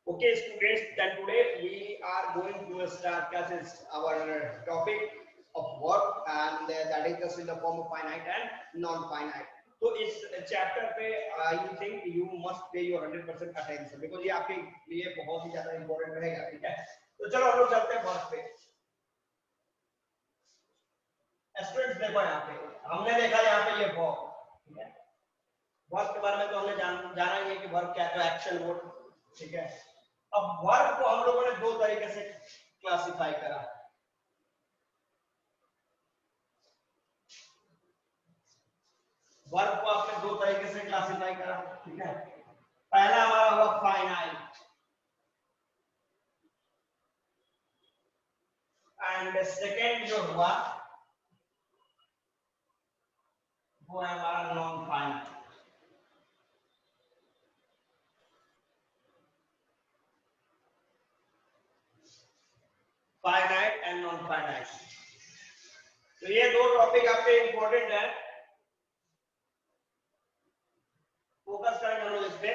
Okay, students, then today we are going to start classes our topic of verb and that is just in the form of finite and non-finite. तो इस chapter पे I think you must pay your 100% attention because ये आपके लिए बहुत ही ज्यादा important रहेगा, ठीक है। तो चलो हम लोग चलते हैं वर्ब पे। स्टूडेंट्स देखो यहाँ पे हमने देखा यहाँ पे ये वर्ब, ठीक है। वर्ब के बारे में तो हमने जाना ही है कि वर्ब क्या है, तो एक्शन वर्ब, ठीक है। अब वर्ब को हम लोगों ने दो तरीके से क्लासिफाई करा। वर्ब को आपने दो तरीके से क्लासिफाई करा, ठीक है। पहला हमारा हुआ फाइनाइट एंड सेकेंड जो हुआ वो है हमारा non finite. Finite and non finite, तो ये दो टॉपिक आपके इंपॉर्टेंट है, फोकस करेंगे हम लोग इस पे।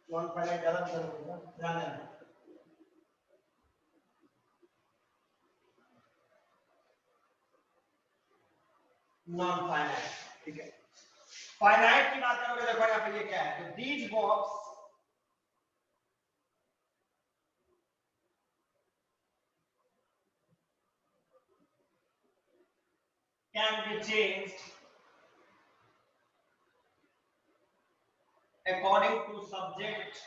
नॉन फाइनाइट ज्यादा ध्यान देना। नॉन फाइनाइट, ठीक है। फाइनाइट की बात करोगे, देखो यहाँ पे ये क्या है, तो these verbs can be changed according to subject,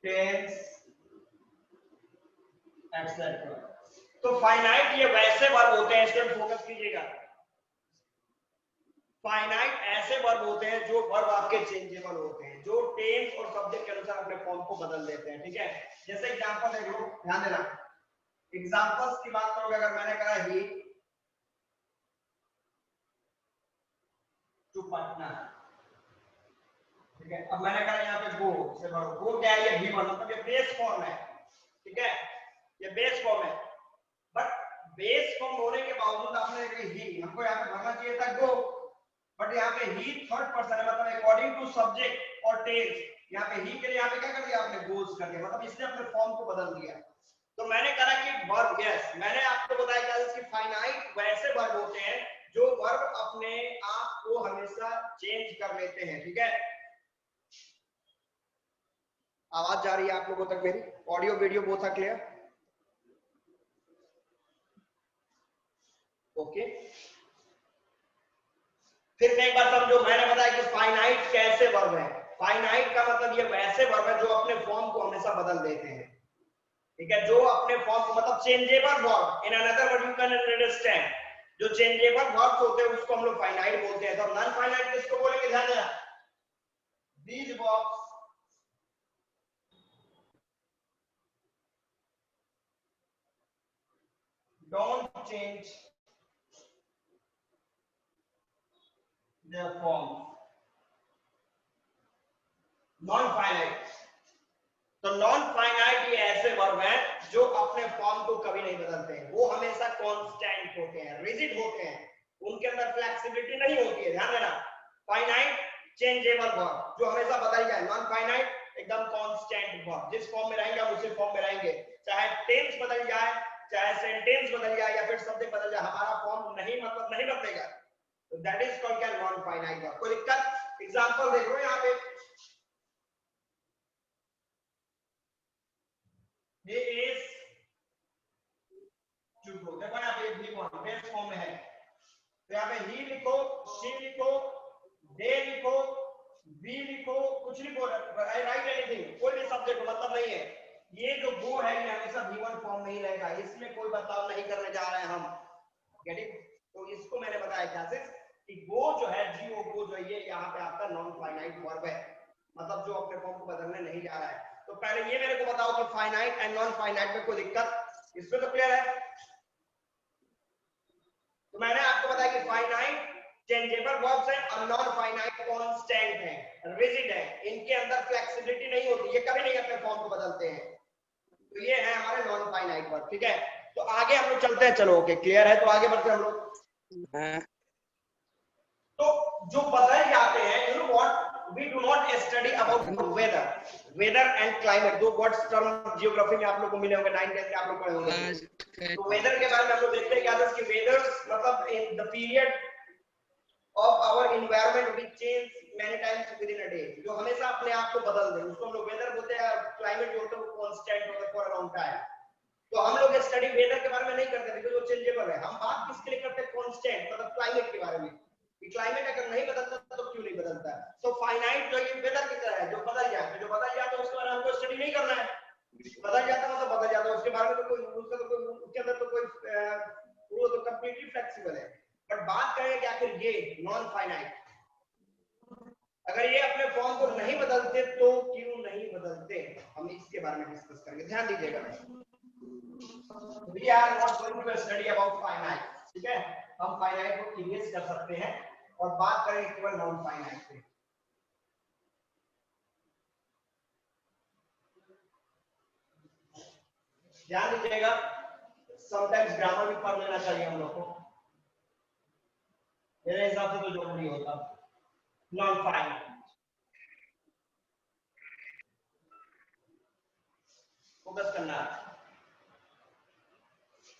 tense, etc. तो फाइनाइट ये वैसे वर्ब होते हैं, स्टूडेंट फोकस कीजिएगा, फाइनाइट ऐसे वर्ब होते हैं जो वर्ब आपके चेंजेबल होते हैं, जो टेंस और सब्जेक्ट के अनुसार अपने फॉर्म को बदल देते हैं, ठीक है। जैसे एग्जांपल देख लो, ध्यान देना। एग्जांपल्स की बात करोगे, अगर मैंने कहा ही टू पटना, ठीक है। अब मैंने कहा यहाँ पे गो से बढ़ो, गो क्या है, ये भी मतलब ये बेस फॉर्म है, ठीक है, ये बेस फॉर्म है। बट बेस फॉर्म होने के बावजूद आपने ही, हमको यहाँ पे भरना चाहिए था गो, बट यहाँ पे ही थर्ड पर्सन है, मतलब अकॉर्डिंग टू सब्जेक्ट और टेंस, यहाँ पे ही के लिए यहाँ पे क्या कर दिया आपने, गोज कर दिया, मतलब इसने अपने फॉर्म को बदल दिया। तो मैंने कहा कि वर्ब, यस मैंने आपको बताया क्या कि फाइनाइट वैसे वर्ब होते हैं जो वर्ब अपने आप को हमेशा चेंज कर लेते हैं, ठीक है। आवाज जा रही है आप लोगों तक मेरी? Audio video both are clear? Okay, फिर से एक बार समझो, मैंने बताया कि फाइनाइट कैसे वर्ब है। फाइनाइट का मतलब ये वैसे वर्ब है जो अपने फॉर्म को हमेशा बदल देते हैं, ठीक है, जो अपने फॉर्म को, मतलब changeable verb, in another word you can understand, जो चेंजेबल वर्ब्स होते हैं उसको हम लोग फाइनाइट बोलते हैं। तो नॉन फाइनाइट किसको बोलेंगे, ध्यान देना। These verbs don't change their form. Non finite, तो नॉन फाइनाइट ये ऐसे वर्ब हैं जो अपने फॉर्म को कभी नहीं बदलते हैं, वो हमेशा कांस्टेंट होते हैं, रिजिड होते हैं, उनके अंदर फ्लेक्सिबिलिटी नहीं होती है, ध्यान देना। फाइनाइट चेंजेबल वर्ब जो हमेशा बदल जाए, नॉन फाइनाइट एकदम कांस्टेंट वर्ब, जिस फॉर्म में रहेंगे हम उसी फॉर्म में रहेंगे, चाहे टेंस बदल जाए, चाहे सेंटेंस बदल जाए या फिर सब्जेक्ट बदल जाए, हमारा फॉर्म नहीं बदलेगा। तो दैट इज कॉल्ड क्या, नॉन फाइनाइट वर्ब। कोई दिक्कत? एग्जांपल देखो यहाँ पे, he is to go, देखो यहाँ पे भी बेस फॉर्म में है, तो यहाँ पे he लिखो, she लिखो, they लिखो, we लिखो, कुछ लिखो, राइट एनीथिंग, कोई भी सब्जेक्ट मतलब नहीं है। ये जो गो है ये हमेशा V1 फॉर्म में ही रहेगा, इसमें कोई बदलाव नहीं करने जा रहे हैं हम, गेटिंग? तो इसको मैंने बताया क्या कि गो जो है, जीओ गो जो है, ये यहाँ पे आपका नॉन फाइनाइट वर्ब है, मतलब जो अपने फॉर्म को बदलने नहीं जा रहा है। तो पहले ये मेरे को बताओ कि फाइनाइट एंड नॉन फाइनाइट में कोई दिक्कत, इसमें तो क्लियर है? तो मैंने आपको बताया कि फाइनाइट चेंजेबल वर्ब्स हैं और नॉन फाइनाइट कांस्टेंट है, रिजिड है, इनके अंदर फ्लेक्सिबिलिटी नहीं होती, ये कभी नहीं अपने फॉर्म को बदलते हैं। तो ये है हमारे नॉन फाइनाइट वर्ब, ठीक है। तो आगे हम लोग चलते हैं, चलो ओके क्लियर है, तो आगे बढ़ते हैं हम लोग। तो जो बदल जाते हैं, you know what, we do not study about weather, weather and climate, दो वर्ड्स टर्म जियोग्राफी में आप लोग को मिले होंगे, 9 10 में आप लोग पढ़े होंगे। तो वेदर के बारे में हम लोग देखते हैं क्या कि वेदर मतलब in the period of our environment which change many times within a day, जो हमेशा अपने आप को बदल दे, उसको हम लोग वेदर बोलते हैं। क्लाइमेट जो होता है वो कांस्टेंट होता है फॉर अ लॉन्ग टाइम। तो हम लोग स्टडी वेदर के बारे में नहीं करते बिकॉज़ वो चेंजेबल है। हम बात किसके लिए करते हैं? कांस्टेंट मतलब क्लाइमेट के बारे में। कि क्लाइमेट अगर नहीं बदलता तो क्यों नहीं बदलता। तो फाइनाइट जो ये वेदर की तरह है, जो बदल जाता है, जो बदल जाता है उसके बारे में हमको स्टडी नहीं करना है। बदल जाता है मतलब बदल जाता है, उसके बारे में तो कोई उसका तो कोई उसके अंदर तो कोई वो तो कंप्लीटली फ्लेक्सिबल है। बट बात करें कि आखिर ये नॉन फाइनाइट, अगर ये अपने फॉर्म को नहीं बदलते तो क्यों नहीं बदलते, हम इसके बारे में डिस्कस करेंगे। ध्यान दीजिएगा, we are not going to study about finite, ठीक है। हम फाइनाइट को इरेज कर सकते हैं और बात करेंगे केवल नॉन फाइनाइट पे। ध्यान दीजिएगा, समटाइम्स ग्रामर भी पढ़ लेना चाहिए हम लोग को, मेरे हिसाब से तो जरूरी होता। नॉन फाइनाइट फोकस करना है।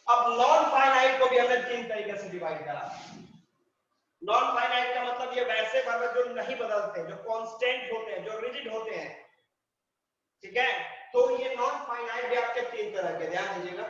अब नॉन फाइनाइट को भी हमने 3 तरीके से डिवाइड करा। नॉन फाइनाइट का मतलब ये वैसे वर्ब जो नहीं बदलते, जो कांस्टेंट होते हैं, जो रिजिड होते हैं, ठीक है। तो ये नॉन फाइनाइट भी आपके 3 तरह के, ध्यान दीजिएगा।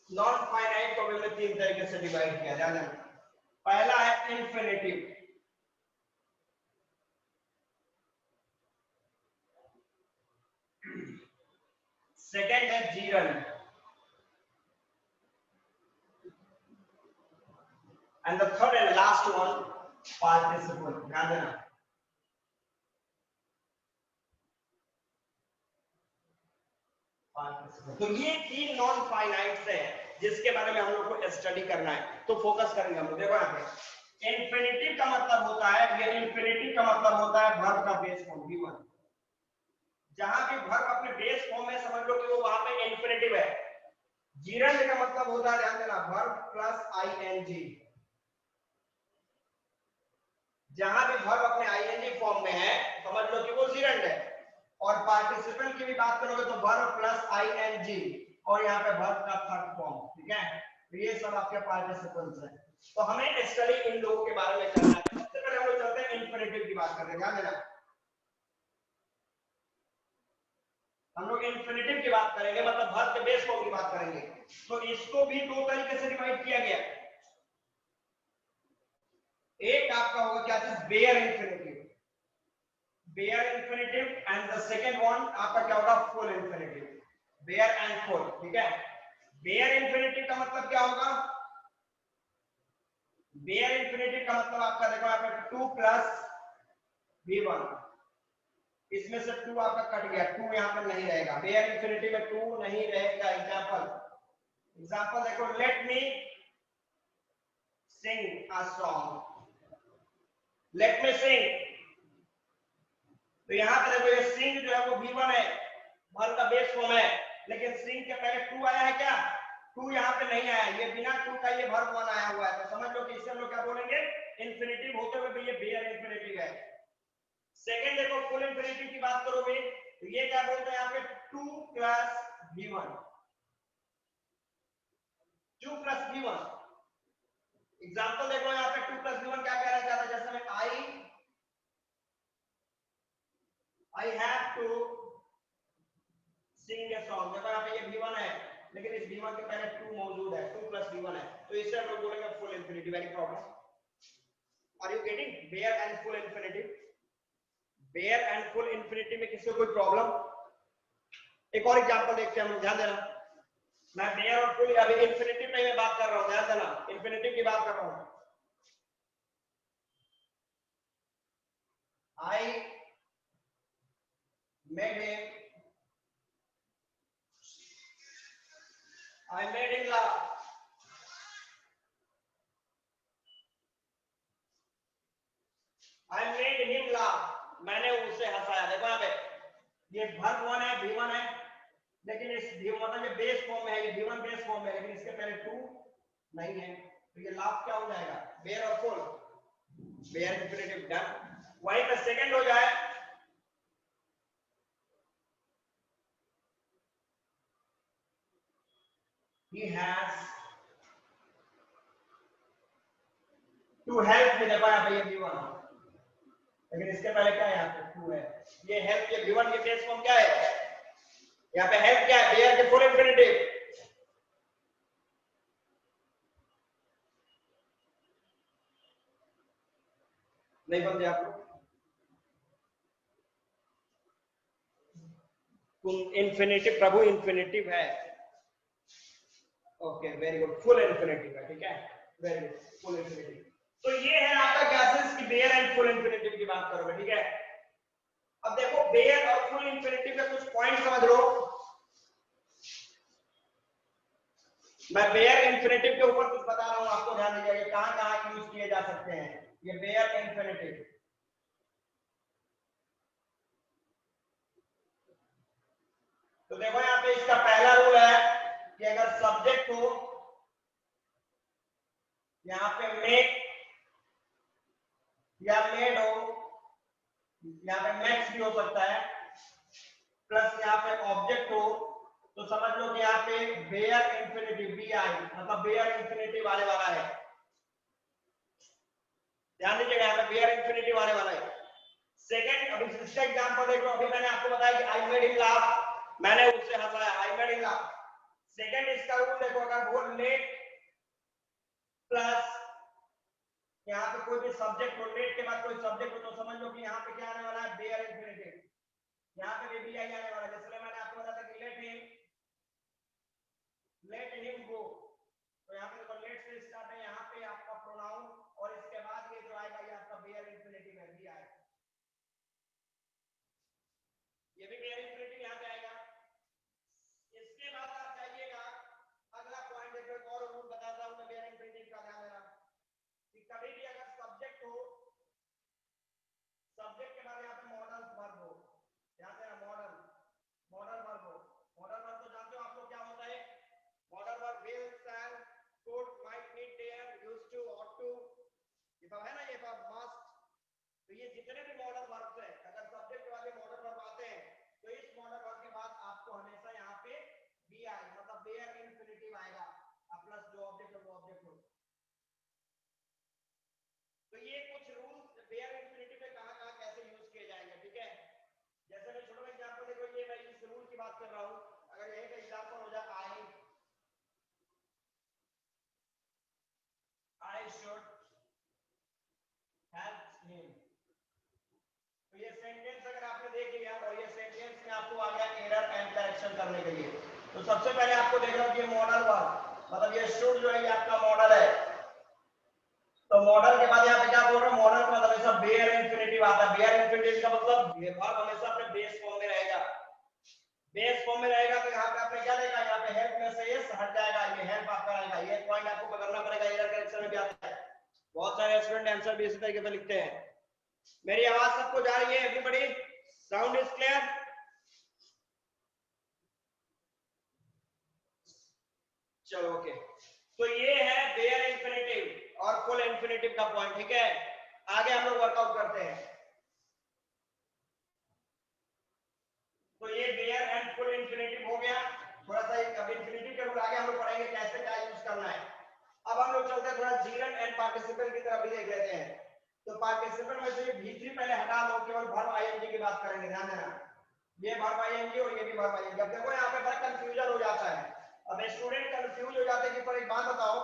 नॉन फाइनाइट को हमने 3 तरीके से डिवाइड किया, ध्यान रखना। पहला है इंफिनिटिव, सेकंड है gerund, and the third and last one participle. ध्यान देना, तो ये 3 नॉन फाइनाइट्स है जिसके बारे में हम लोग को स्टडी करना है। तो फोकस करेंगे हम लोग। देखो यहाँ पे इंफिनिटिव का मतलब होता है, ये इंफिनिटिव का मतलब होता है वर्ब का बेस फॉर्म V1। जहां भी वर्ब अपने बेस फॉर्म में समझ लो कि वो वहां पे इंफिनिटिव है। जीरंड का मतलब होता है, ध्यान देना, वर्ब प्लस आईएनजी। जहां भी वर्ब अपने आईएनजी फॉर्म में है समझ लो कि वो जीरंड है। और पार्टिसिपेंट की भी बात करोगे तो वर्ब प्लस आईएनजी और यहाँ पे वर्ब का थर्ड फॉर्म, ठीक है। तो ये सब आपके पार्टिसिपेंट्स हैं। तो हमें स्टडी इन लोगों के बारे में करना है। सबसे पहले हम लोग चलते हैं इंफिनिटिव की बात करते हैं, ध्यान देना। हम लोग इंफिनिटिव की बात करेंगे, मतलब वर्ब के बेस फॉर्म की बात करेंगे। तो इसको भी 2 तरीके से डिवाइड किया गया। एक आपका होगा क्या चीज, bare infinitive, bare infinitive, and the second one आपका क्या होगा, full infinitive, bare and full, ठीक है। बेयर इंफिनिटिव का मतलब क्या होगा, बेयर इंफिनिटिव का मतलब आपका देखो यहाँ पे 2 प्लस V1, इसमें से 2 आपका कट गया, 2 यहाँ पे नहीं रहेगा। बेयर इंफिनिटिव में 2 नहीं रहेगा। एग्जांपल देखो, let me sing a song, let me sing. तो यहाँ पे देखो ये सिंग जो है वो V1 है, वर्ब का बेस फॉर्म है, लेकिन सिंग के पहले 2 आया है क्या, 2 यहाँ पे नहीं आया, ये बिना 2 का ये वर्ब 1 आया हुआ है। तो समझ लो कि इसे हम लोग क्या बोलेंगे, इंफिनिटिव होते हुए भी ये बेयर इंफिनिटिव है। सेकंड देखो, फुल इंफिनिटिव की बात करोगे तो ये क्या बोलते हैं यहाँ पे, 2 plus V1, 2 plus V1। Example देखो यहाँ पे 2 प्लस V1 क्या कहना चाहता है, जैसे मैं I have to sing a song। देखो यहाँ पे ये V1 है, लेकिन इस V1 के पहले 2 मौजूद है, 2 प्लस V1 है, तो इसे हम लोग बोलेंगे full infinitive. Any problem? Are you getting? Bare and full infinitive, bare and full infinitive में किसी को कोई प्रॉब्लम? एक और एग्जांपल देखते हैं हम, ध्यान देना। मैं बेयर और फुल अभी इंफिनिटिव में बात कर रहा हूं, ध्यान देना, इंफिनिटिव की बात कर रहा हूं। I made a I made him laugh. I made him laugh. मैंने उसे हंसाया। देखो यहाँ पे ये वर्ब वन है, V1 है, लेकिन इस V1 मतलब ये बेस फॉर्म में है, ये V1 बेस फॉर्म में है, लेकिन इसके पहले टू नहीं है, तो ये लाभ क्या हो जाएगा? बेयर और फुल, बेयर इंफिनिटिव डन। वहीं पे सेकंड हो जाए he has to help me। देखो यहाँ पे ये V1, लेकिन इसके पहले क्या है? यहाँ पे टू है, ये हेल्प, ये V1 की बेस फॉर्म क्या है? यहाँ पे हेल्प क्या है? बेयर के फुल इंफिनिटिव। नहीं समझे आप लोग? इंफिनिटिव, प्रभु इंफिनिटिव है। Okay very good, full infinitive है, ठीक है, वेरी गुड, फुल इंफिनिटिव। तो ये है आपका क्लासेस की बेयर एंड फुल इंफिनिटिव की बात करोगे, ठीक है। अब देखो बेयर और फुल इंफिनिटिव के कुछ पॉइंट समझ लो। मैं बेयर इंफिनिटिव के ऊपर कुछ बता रहा हूं आपको, ध्यान दीजिए कहां कहां यूज किए जा सकते हैं ये बेयर इंफिनिटिव। तो देखो यहाँ पे इसका पहला रूल है कि अगर सब्जेक्ट हो, यहाँ पे मेक या मेड हो, यहाँ पे मैक्स भी हो सकता है, प्लस यहाँ पे ऑब्जेक्ट हो, तो समझ लो कि यहाँ पे बेयर इंफिनिटिव BI मतलब बेयर इंफिनिटिव आने वाला है। ध्यान दीजिएगा यहाँ पे बेयर इंफिनिटिव आने वाला है। सेकंड, अभी इसका एग्जांपल देखो, अभी मैंने आपको बताया कि आई मेड हिम लाफ, मैंने उससे हंसाया, I made him laugh. Second इसका रूल देखो, अगर वो लेट प्लस यहाँ पे कोई भी सब्जेक्ट हो, लेट के बाद कोई सब्जेक्ट हो, तो समझ लो कि यहाँ पे क्या आने वाला है? Bare infinitive. यहाँ पे भी BI आने वाला है, जैसे मैंने आपको बताया था कि लेट हिम गो, तो यहाँ पे देखो लेट से स्टार्ट है, यहाँ पे आपका प्रोनाउन, और इसके बाद ये जो आएगा ये आपका बेयर इंफिनिटिव है, BI। ये भी बेयर इंफिनिटिव यहाँ पे आएगा। इसके बाद आप जाइएगा अगला पॉइंट, देखो एक और रूल बताता हूं मैं बेयर इंफिनिटिव का, ध्यान देना कि कभी भी अगर सब्जेक्ट हो, सब्जेक्ट के बाद यहाँ पे मॉडल वर्ब हो, ध्यान देना मॉडल वर्ब हो। मॉडल वर्ब तो जानते हो आप लोग क्या होता है? Modal verb will, shall, could, might, need, dare, used to, ought to, ये सब है ना, ये सब must। तो ये जितने भी मॉडल वर्ब्स है, अगर सब्जेक्ट वाले मॉडल वर्ब आते हैं, तो इस मॉडल वर्ब के बाद आपको हमेशा यहाँ पे BI मतलब बेयर इंफिनिटिव आएगा, प्लस जो ऑब्जेक्ट है वो ऑब्जेक्ट हो। तो ये कुछ रूल्स बेयर इंफिनिटिव में कहां-कहां कैसे यूज किए जाएंगे, ठीक है। जैसे मैं छोटा एग्जांपल देखो, ये मैं इस रूल की बात कर रहा हूं, अगर यही का एग्जांपल हो जाए I should help him, तो ये सेंटेंस अगर आपने देख लिया और ये सेंटेंस में आपको आ गया एरर एंड करेक्शन करने के लिए, तो सबसे पहले आपको देखना कि मॉडल वर्ब मतलब ये शुड जो है ये आपका मॉडल है, तो मॉडल के बाद यहाँ पे क्या बोल रहा है? मॉडल का मतलब हमेशा बेयर इंफिनिटिव आता है। बेयर इंफिनिटिव का मतलब ये वर्ब हमेशा अपने बेस फॉर्म में रहेगा, बेस फॉर्म में रहेगा। तो यहाँ पे आपने क्या देखा? यहाँ पे हेल्प में से यस हट जाएगा, ये हेल्प आपका रहेगा। ये पॉइंट आपको पकड़ना पड़ेगा, एरर करेक्शन में भी आता है। बहुत सारे स्टूडेंट आंसर भी इसी तरीके से लिखते हैं। मेरी आवाज सबको जा रही है? Everybody sound is clear? चलो ओके, तो ये है बेयर इंफिनिटिव और फुल इंफिनिटिव का पॉइंट, ठीक है। आगे हम लोग वर्कआउट करते हैं। तो ये बेयर एंड फुल इंफिनिटिव हो गया। थोड़ा सा अब इंफिनिटिव के रूल आगे हम लोग पढ़ेंगे कैसे क्या यूज करना है। अब हम लोग चलते हैं थोड़ा जीरन एंड पार्टिसिपल की तरफ भी देख लेते हैं। तो पार्टिसिपल में से ये V3 पहले हटा दो, केवल वर्ब आईएनजी की बात करेंगे, ध्यान देना। ये वर्ब आईएनजी और ये भी वर्ब आईएनजी। अब देखो यहाँ पे बड़ा कंफ्यूजन हो जाता है, अब स्टूडेंट कंफ्यूज हो जाते हैं कि पर एक बात बताओ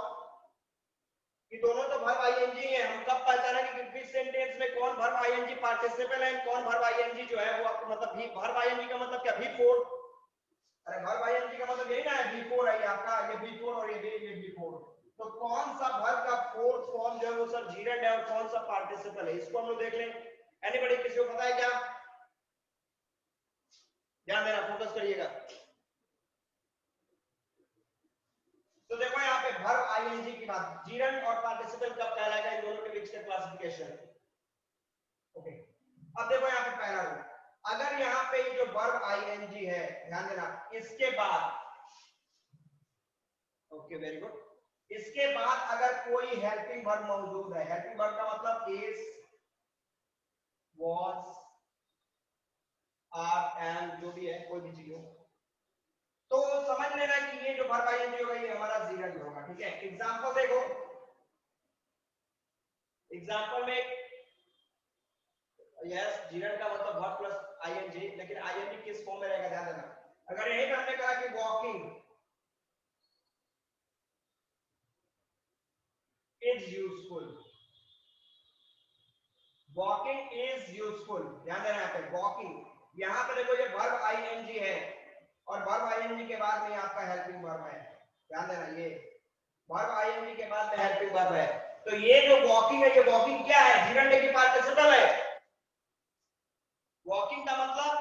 कि दोनों तो वर्ब आईएनजी है, हम कब पहचानेंगे कि किस सेंटेंस में कौन वर्ब आईएनजी पार्टिसिपल है, कौन वर्ब आईएनजी जो है वो आपको मतलब भी वर्ब आईएनजी का मतलब क्या? V4। अरे वर्ब आईएनजी का मतलब यही ना है, V4 है आपका, ये V4 और ये V4। तो कौन सा वर्ब का फोर्थ फॉर्म जो है वो सर जीरेंड है और कौन सा पार्टिसिपल है, इसको हम लोग देख लें। एनीबॉडी, किसी को पता है क्या? ध्यान देना, फोकस करिएगा। आईएनजी की बात, जीरंड और पार्टिसिपल कब कहलाएगा, इन दोनों के बीच का क्लासिफिकेशन। ओके, अब देखो यहाँ पे पहला रूल, अगर यहाँ पे जो वर्ब आईएनजी है, ध्यान देना, इसके बाद, ओके वेरी गुड, इसके बाद अगर कोई हेल्पिंग वर्ब मौजूद है, हेल्पिंग वर्ब का मतलब इज, was, are, am, जो भी है, कोई भी चीज हो, तो समझ लेना कि ये जो वर्ब आईएनजी होगा ये हमारा जीरंड होगा। ठीक है, एग्जांपल देखो, एग्जांपल में यस जीरंड का मतलब वर्ब प्लस आईएनजी, लेकिन आईएनजी किस फॉर्म में रहेगा, ध्यान देना। अगर यही पे हमने कहा कि walking is useful, walking is useful, ध्यान देना यहाँ पे वॉकिंग, यहाँ पे देखो ये वर्ब आईएनजी है और वर्ब आईएनजी के बाद में आपका हेल्पिंग वर्ब है, ध्यान देना, ये वर्ब आईएनजी के बाद में हेल्पिंग वर्ब है, तो ये जो वॉकिंग है, ये वॉकिंग क्या है, जीरंड की पार्टिसिपल है। वॉकिंग का मतलब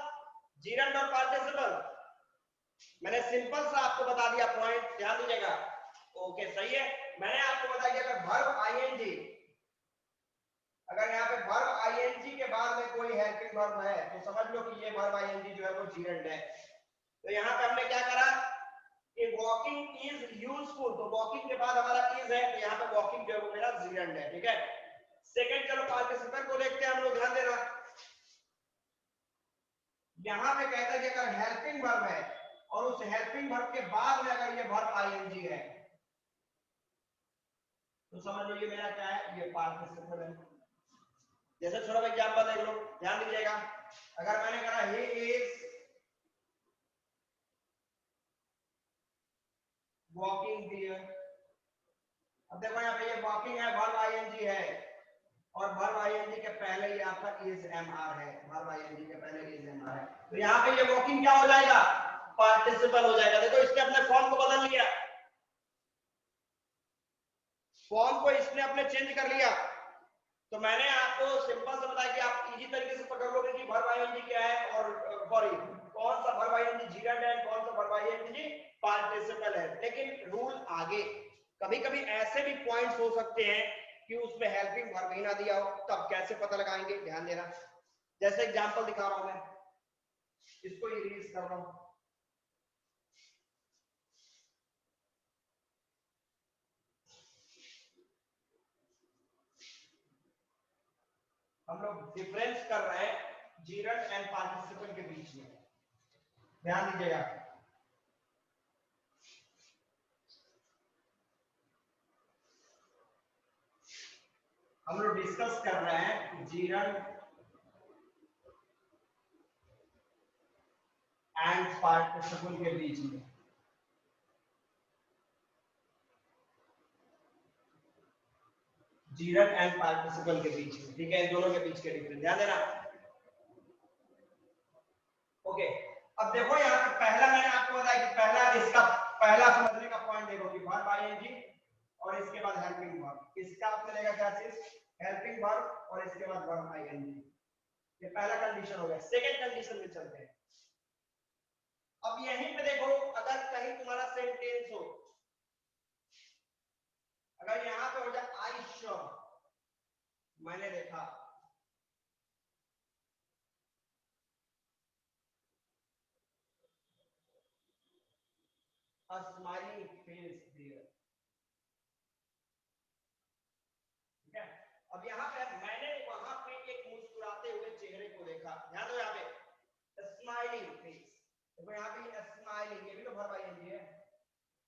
जीरंड और पार्टिसिपल, मैंने सिंपल सा आपको बता दिया पॉइंट, ध्यान दीजिएगा। ओके सही है, मैंने आपको बताया कि अगर वर्ब आईएनजी, अगर यहाँ पे वर्ब आईएनजी के बाद में कोई हेल्पिंग वर्ब है तो समझ लो कि ये वर्ब आईएनजी जो है वो जीरंड है। तो यहाँ पे हमने क्या करा कि वॉकिंग इज यूजफुल, तो वॉकिंग के बाद हमारा इज है, तो यहाँ पे वॉकिंग जो है वो मेरा जीरंड है। ठीक है, सेकंड चलो पार्टिसिपल को देखते हैं हम लोग, ध्यान देना, यहाँ पे कहता है कि अगर हेल्पिंग वर्ब है और उस हेल्पिंग वर्ब के बाद में अगर ये वर्ब आईएनजी है तो समझ लो ये मेरा क्या है, ये पार्टिसिपल है। जैसे छोटा एग्जांपल देख लो, ध्यान दीजिएगा, अगर मैंने कहा ही इज वॉकिंग देयर, अब देखो यहाँ पे ये वॉकिंग है, वर्ब आईएनजी है और वर्ब आईएनजी के पहले ही आपका इज एमआर है, वर्ब आईएनजी के पहले इज एमआर है, तो यहाँ पे ये वॉकिंग क्या हो जाएगा, पार्टिसिपल हो जाएगा। देखो इसने अपने फॉर्म को बदल लिया, फॉर्म को इसने अपने चेंज कर लिया। तो मैंने आपको सिंपल से बताया कि आप इजी तरीके से पकड़ लोगे कि वर्ब आईएनजी क्या है और सॉरी कौन सा वर्ब आईएनजी जीरंड है, कौन सा वर्ब आईएनजी पार्टिसिपल है। लेकिन रूल आगे, कभी कभी ऐसे भी पॉइंट्स हो सकते हैं कि उसमें हेल्पिंग वर्ब ही ना दिया हो, तब कैसे पता लगाएंगे, ध्यान देना। जैसे एग्जांपल दिखा रहा हूं मैं, इसको इरेज कर रहा हूं, हम लोग डिफरेंस कर रहे हैं जीरंड एंड पार्टिसिपल के बीच में, ध्यान दीजिएगा। हम लोग डिस्कस कर रहे हैं जीरंड एंड पार्टिसिपल के बीच में, जीरंड एंड पार्टिसिपल के बीच में, ठीक है, इन दोनों के बीच के डिफरेंस ध्यान देना। ओके, अब देखो यहाँ पे पहला मैंने आपको बताया कि पहला इसका पहला समझने का पॉइंट देखो कि वर्ब आईएनजी और इसके बाद हेल्पिंग वर्ब, इसका आप मिलेगा क्या चीज, हेल्पिंग वर्ब और इसके बाद वर्ब आईएनजी, ये पहला कंडीशन हो गया। सेकंड कंडीशन में चलते हैं। अब यहीं पे देखो, अगर कहीं तुम्हारा सेंटेंस हो, अगर यहाँ पे हो जाए आई शॉ, मैंने देखा, a smiling face there, ठीक है। अब यहाँ पे मैंने वहां पे एक मुस्कुराते हुए चेहरे को देखा, ध्यान दो यहाँ पे स्माइलिंग फेस, देखो यहाँ पे स्माइलिंग, ये भी तो वर्ब आईएनजी है।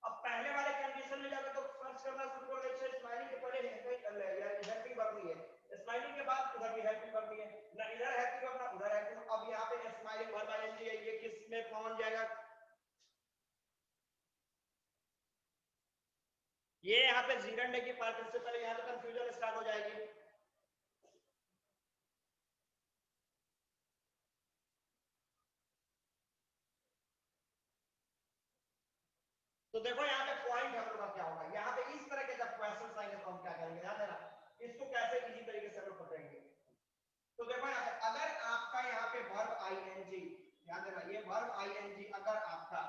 अब पहले वाले कंडीशन में जाकर तो सर्च करना शुरू कर देते, स्माइलिंग के पहले हेल्पिंग वर्ब नहीं है, स्माइलिंग के बाद उधर भी हेल्पिंग वर्ब नहीं है, ना इधर हेल्पिंग वर्ब ना उधर हेल्पिंग वर्ब। अब यहाँ पे स्माइलिंग वर्ब आईएनजी है, ये किस में पहुंच जाएगा, ये यहाँ पे जीरंड की पार्टिसिपल, यहाँ तो कंफ्यूजन स्टार्ट हो जाएगी। तो देखो यहाँ पे पॉइंट हम लोग का क्या होगा, यहाँ पे इस तरह के जब क्वेश्चन आएंगे तो हम क्या करेंगे, ध्यान देना, इसको कैसे इजी तरीके से हम लोग पकड़ेंगे। तो देखो यहाँ पे अगर आपका यहाँ पे वर्ब आईएनजी, ध्यान देना, ये वर्ब आईएनजी अगर आपका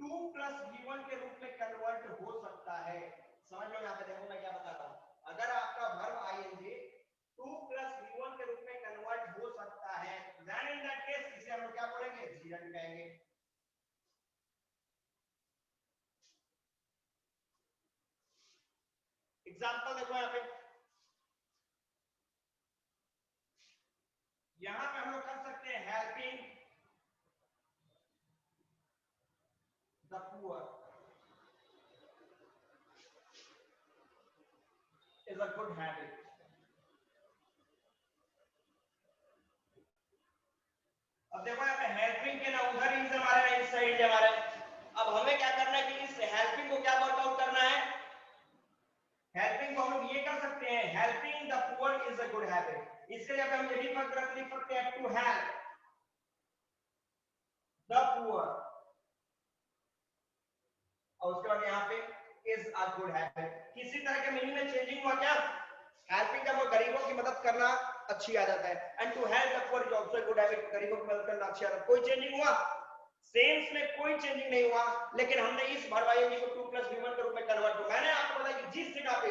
2 प्लस v1 के रूप में कन्वर्ट हो सकता है। समझ लो यहाँ पे देखो मैं क्या बता रहा हूँ, अगर आपका वर्ब आईएनजी 2 प्लस v1 के रूप में कन्वर्ट हो सकता है, देन इन दैट केस इसे हम लोग क्या बोलेंगे, जीरंड कहेंगे। एग्जांपल देखो यहाँ पे हम लोग कर सकते हैं helping the poor is a good habit. अब देखो यहाँ पे हेल्पिंग के ना उधर ही से हमारे ना इस साइड से हमारे, अब हमें क्या करना है कि इस हेल्पिंग को क्या वर्कआउट करना है, हेल्पिंग को हम लोग ये कर सकते हैं, helping the poor is a good habit. इसके लिए हम ये भी लिख सकते हैं टू हेल्प द पुअर, और उसके बाद यहाँ पे इज अ गुड हैबिट। किसी तरह के मीनिंग में चेंजिंग हुआ क्या, हेल्पिंग जब वो गरीबों की मदद करना अच्छी आदत है, and to help the poor is also good habit, गरीबों की मदद करना अच्छी आदत। कोई चेंजिंग हुआ, सेंस में कोई चेंजिंग नहीं हुआ, लेकिन हमने इस वर्ब आईएनजी को 2 प्लस v1 के रूप में कन्वर्ट किया। मैंने आपको बताया कि जिस जगह पे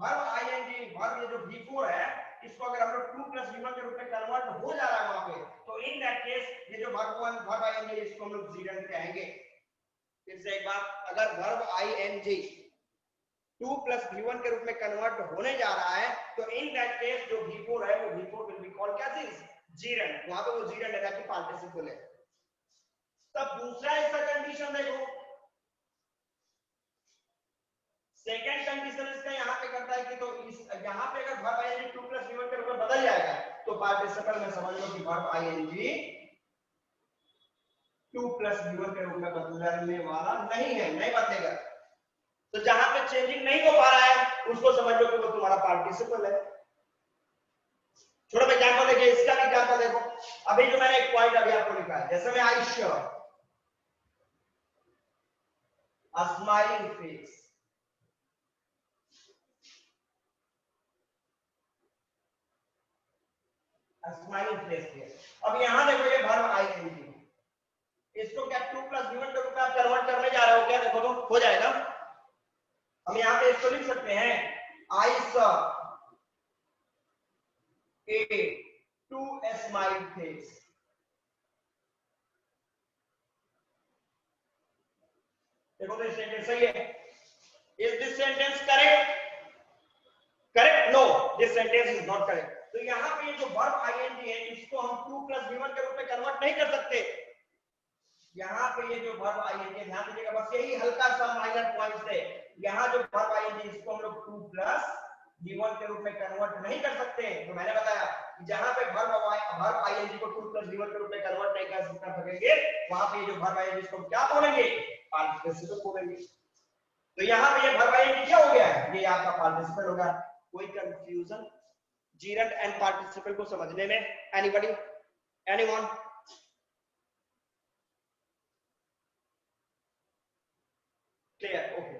वर्ब आईएनजी वर्ब ये जो v4 है, इसको अगर हम लोग 2 प्लस v1 के रूप में कन्वर्ट हो जा रहा है वहां पे, तो इन दैट केस ये जो वर्ब आईएनजी इसको हम लोग जीरंड कहेंगे। फिर से एक बार, अगर वर्ब आईएनजी 2 प्लस v1 के रूप में कन्वर्ट होने जा रहा है, तो इन दैट केस जो v4 है वो v4 विल बी कॉल्ड क्या चीज, जीरंड। वहां पे वो जीरंड है कि पार्टिसिपल है। तब दूसरा इसका कंडीशन देखो, सेकंड कंडीशन इसका यहाँ पे करता है कि तो इस यहाँ पे अगर वर्ब आईएनजी 2 प्लस v1 के रूप में बदल जाएगा, तो पार्टिसिपल में समझ लो कि वर्ब आईएनजी 2 प्लस v1 के रूप में बदलने वाला नहीं है, नहीं बदलेगा। तो जहां पे चेंजिंग नहीं हो पा रहा है उसको समझ लो कि वो तुम्हारा पार्टिसिपल है। छोटा एग्जांपल देखिए, इसका भी एग्जांपल देखो। अभी जो मैंने एक पॉइंट अभी आपको लिखा है, जैसे मैं I sure, a smiling face, a smiling face here। अब यहां देखो ये वर्ब आईएनजी, इसको क्या 2 प्लस v1 के रूप में आप कन्वर्ट करने जा रहे हो क्या, देखो तो हो जाएगा। हम यहां पे इसको लिख सकते हैं I saw a to a smiling face। देखो तो सेंटेंस सही है। Is this sentence correct, correct, no this sentence is not correct. तो यहाँ पे ये जो वर्ब आईएनजी है इसको हम 2 प्लस v1 के रूप में कन्वर्ट नहीं कर सकते। यहाँ पे ये जो वर्ब आईएनजी, ध्यान दीजिएगा, बस यही हल्का सा माइनर पॉइंट्स है। यहाँ जो वर्ब आईएनजी इसको हम लोग 2 प्लस v1 के रूप में कन्वर्ट नहीं कर सकते। तो मैंने बताया कि जहां पे वर्ब आईएनजी को 2 प्लस v1 के रूप में कन्वर्ट नहीं कर सकेंगे, वहां पे ये जो वर्ब आईएनजी इसको क्या बोलेंगे, पार्टिसिपल बोलेंगे। तो यहाँ पे ये वर्ब आईएनजी क्या हो गया है, ये आपका पार्टिसिपल होगा। कोई कंफ्यूजन जीरंड एंड पार्टिसिपल को समझने में, anybody, anyone? Clear, okay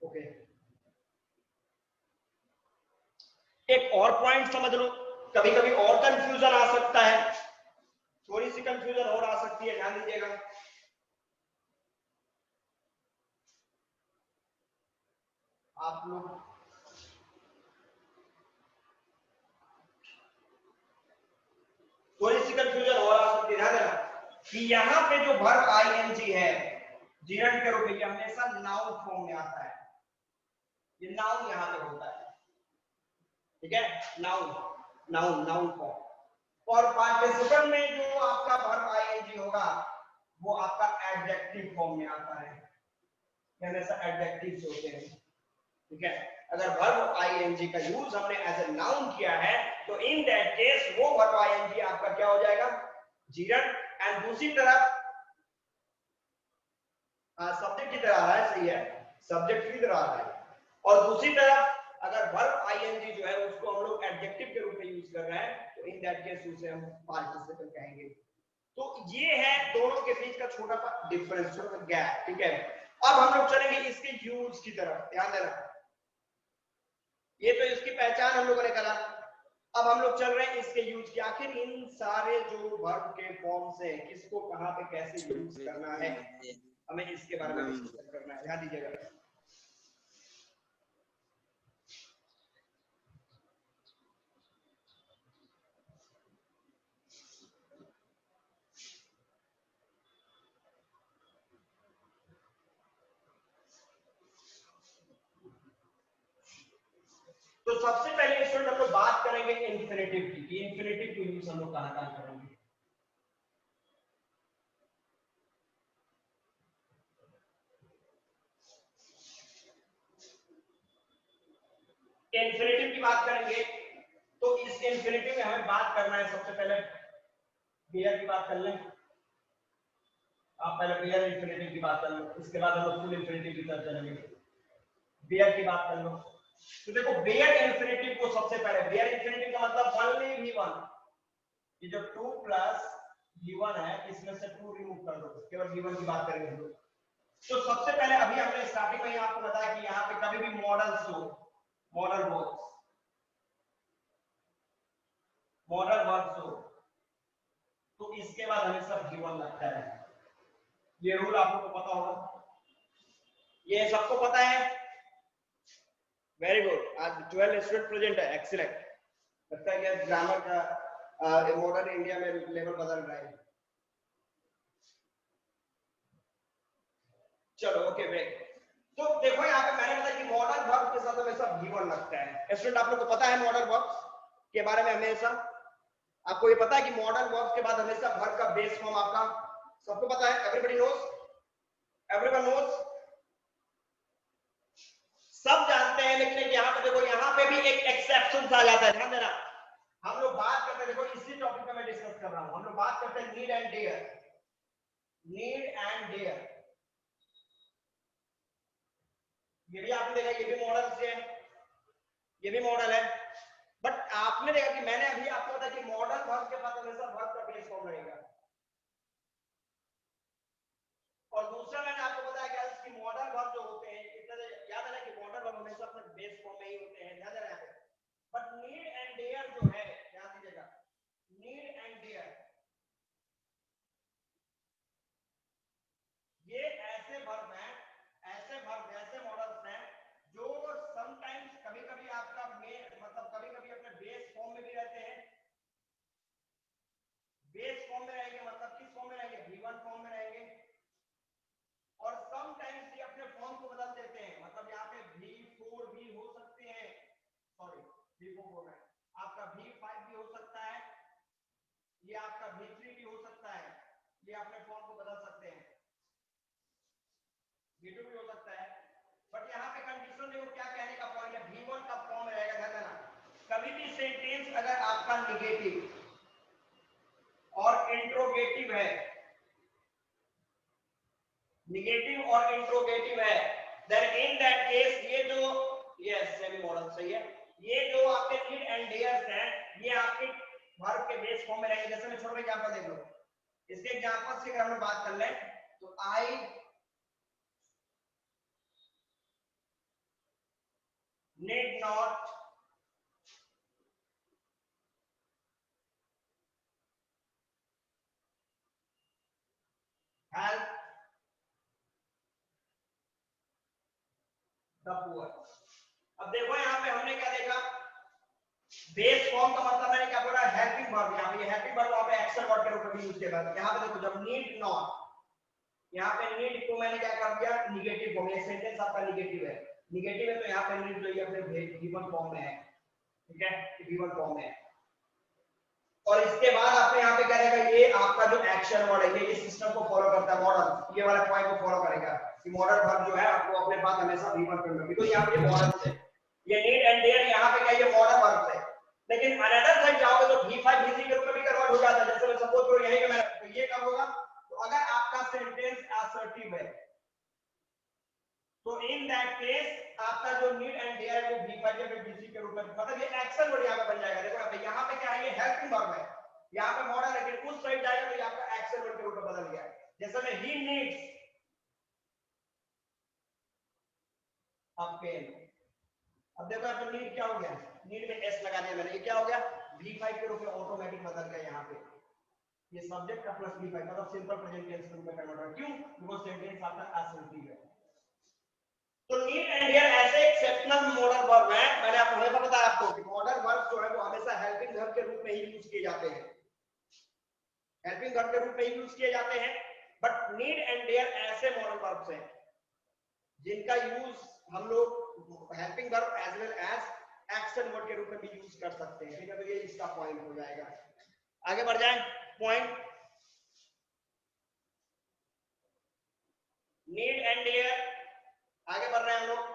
okay. एक और पॉइंट समझ लो, कभी कभी और कंफ्यूजन आ सकता है, थोड़ी सी कंफ्यूजन और आ सकती है, ध्यान दीजिएगा। आप लोग थोड़ी सी कंफ्यूजन और आ सकती है, ध्यान देना कि यहाँ पे जो वर्ब आईएनजी है जीरंड के रूप में, हमेशा नाउन फॉर्म में आता है। ये नाउन यहाँ पे होता है, ठीक है, नाउन नाउन नाउन फॉर्म। और पार्टिसिपल में जो आपका वर्ब आईएनजी होगा वो आपका एडजेक्टिव फॉर्म में आता है, हमेशा एडजेक्टिव्स होते हैं, ठीक है। अगर वर्ब आईएनजी का यूज हमने एज ए नाउन किया है, तो इन दैट केस वो वर्ब आईएनजी आपका क्या हो जाएगा, जीरंड। एंड दूसरी तरफ सब्जेक्ट की तरह आ रहा है, सही है, सब्जेक्ट की तरह आ रहा है। और दूसरी तरफ अगर वर्ब आईएनजी जो है उसको हम लोग एडजेक्टिव के रूप में यूज कर रहे हैं, तो इन दैट केस उसे हम पार्टिसिपल कहेंगे। तो ये है दोनों के बीच का छोटा सा डिफरेंस, छोटा सा गैप, ठीक है। अब हम लोग चलेंगे इसके यूज की तरफ, ध्यान देना। ये तो इसकी पहचान हम लोगों ने करा, अब हम लोग चल रहे हैं इसके यूज की। आखिर इन सारे जो वर्ब के फॉर्म्स हैं किसको कहां पे कैसे यूज करना है, हमें इसके बारे में डिस्कस करना है, ध्यान दीजिएगा। तो सबसे पहले स्टूडेंट हम लोग बात करेंगे इंफिनिटिव की, कि इंफिनिटिव को यूज हम लोग कहां करेंगे। इंफिनिटिव की बात करेंगे तो इस इंफिनिटिव में हमें बात करना है, सबसे पहले बेयर की बात कर लें। आप पहले बेयर इंफिनिटिव की बात कर लो, इसके बाद हम लोग फुल इंफिनिटिव की तरफ चलेंगे। बेयर की बात कर लो तो देखो बेयर इंफिनिटिव को सबसे पहले, बेयर इंफिनिटिव का मतलब ओनली v1, ये जो 2 प्लस v1 है इसमें से 2 रिमूव कर दो, केवल v1 की बात करेंगे हम लोग। तो सबसे पहले अभी हमने स्टार्टिंग में आपको बताया कि यहाँ पे कभी भी मॉडल्स हो, मॉडल वर्क्स हो तो इसके बाद हमेशा v1 लगता है। ये रूल आप लोगों को पता होगा, ये सबको पता है। वेरी गुड, आज 12 स्टूडेंट प्रेजेंट है, एक्सीलेंट। लगता है कि ग्रामर का मॉडर्न इंडिया में लेवल बदल रहा है। चलो ओके ब्रेक। तो देखो यहाँ पे मैंने बताया कि मॉडल वर्ब के साथ हमेशा v1 लगता है। स्टूडेंट आप लोग को पता है मॉडल वर्ब्स के बारे में, हमेशा आपको ये पता है कि मॉडल वर्ब्स के बाद हमेशा वर्ब का बेस फॉर्म आपका सबको पता है, एवरीबॉडी नोस, एवरीवन नोस, सब जानते हैं। लेकिन यहाँ पे देखो, यहाँ पे भी एक एक्सेप्शन आ जाता है, ध्यान देना। हम लोग बात करते हैं, देखो इसी टॉपिक पे मैं डिस्कस कर रहा हूं, हम लोग बात करते हैं need and dare, need and dare. ये भी आपने देखा, ये भी मॉडल से है, ये भी मॉडल है। बट आपने देखा कि मैंने अभी आपको बताया कि मॉडल वर्ब के बाद हमेशा वर्ब का बेस फॉर्म रहेगा। और दूसरा मैंने आपको बताया कि मॉडल वर्ब जो होते हैं, याद है कि मॉडल वर्ब हमेशा अपने बेस फॉर्म में ही होते हैं, ध्यान देना है। बट नीड एंड डेयर जो है, ध्यान दीजिएगा, नीड एंड डेयर ये ऐसे वर्ब हैं, ऐसे वर्ब, ऐसे मॉडल्स हैं जो समटाइम्स कभी-कभी आपका मतलब कभी-कभी अपने बेस फॉर्म में भी रहते हैं। बेस फॉर्म में रहेंगे मतलब किस फॉर्म में रहेंगे, v1 फॉर्म में रहेंगे। और समटाइम्स ये अपने फॉर्म को बदल देते हैं, मतलब यहाँ पे v4 भी हो सकते हैं, सॉरी v4 बोल रहे हैं, आपका v5 भी हो सकता है, ये आपका v3 भी हो सकता है, ये अपने फॉर्म को बदल सकते हैं, v2 भी हो सकता है। बट यहाँ पे कंडीशन देखो क्या कहने का पॉइंट है, v1 का फॉर्म रहेगा, ध्यान देना। कभी भी सेंटेंस अगर आपका निगेटिव और इंट्रोगेटिव है, निगेटिव और इंट्रोगेटिव है, देन इन दैट केस ये जो, यस सेमी मॉडल सही है, ये जो आपके नीड एंड डेयर्स हैं ये आपके वर्ब के बेस फॉर्म में रहेंगे। जैसे मैं छोटा एग्जांपल देख लो, इसके एग्जांपल से अगर हम बात कर लें तो आई need not help the poor। अब देखो यहाँ पे हमने क्या देखा, बेस फॉर्म का मतलब मैंने क्या बोला, हेल्पिंग वर्ब। यहाँ पे हेल्पिंग वर्ब वहां पे एक्शन वर्ब के रूप में यूज किया गया। यहाँ पे देखो जब नीड नॉट, यहाँ पे नीड को मैंने क्या कर दिया, निगेटिव फॉर्म, ये सेंटेंस आपका निगेटिव है, निगेटिव है तो यहाँ पे नीड जो है अपने गिवन फॉर्म में है, ठीक है, गिवन फॉर्म में है। और इसके बाद आपने यहाँ पे क्या रहेगा, ये आपका जो एक्शन वर्ड है ये इस सिस्टम को फॉलो करता है, मॉडल, ये वाला पॉइंट को फॉलो करेगा कि मॉडल वर्ब जो है आपको अपने पास हमेशा v1 पे मिलेगा। तो यहाँ पे मॉडल है, ये नीड एंड डेयर, यहाँ पे क्या ये मॉडल वर्ब है। लेकिन अनदर साइड जाओगे तो v5 v3 के रूप में भी कन्वर्ट हो जाता है। जैसे मैं सपोज करो यही का मैं, तो ये कब होगा, तो अगर आपका सेंटेंस असर्टिव है तो इन दैट केस आपका जो नीड एंड डेयर है वो v5 या v3 के रूप में, मतलब ये एक्शन वर्ड यहाँ पे बन जाएगा। देखो यहाँ पे क्या है, ये हेल्पिंग वर्ब है, यहाँ पे मॉडल है, लेकिन उस साइड जाएगा तो ये आपका एक्शन वर्ड के रूप में बदल गया। जैसे में ही नीड्स अ पेन, अब देखो यहाँ पे नीड क्या हो गया, नीड में एस लगा दिया मैंने, ये क्या हो गया, v5 के रूप में ऑटोमेटिक बदल गया। यहाँ पे ये सब्जेक्ट का प्लस बी फाइव मतलब सिंपल प्रेजेंट टेंस में कन्वर्ट होगा। क्यों? बिकॉज़ सेंटेंस आपका एसेंटिव है। तो नीड एंड हियर ऐसे एक्सेप्शनल मॉडल वर्ब है। मैंने आपको हमेशा बताया आपको कि मॉडल वर्ब जो है वो हमेशा हेल्पिंग वर्ब के रूप में ही यूज किए जाते हैं, हेल्पिंग वर्ब के रूप में ही यूज किए जाते हैं। बट नीड एंड हियर ऐसे मॉडल वर्ब्स हैं जिनका यूज हम लोग helping verb as well as action word के रूप में भी यूज कर सकते हैं। ठीक है, तो ये इसका पॉइंट हो जाएगा। आगे बढ़ जाएं। पॉइंट नीड एंड हियर, आगे बढ़ रहे हैं हम लोग।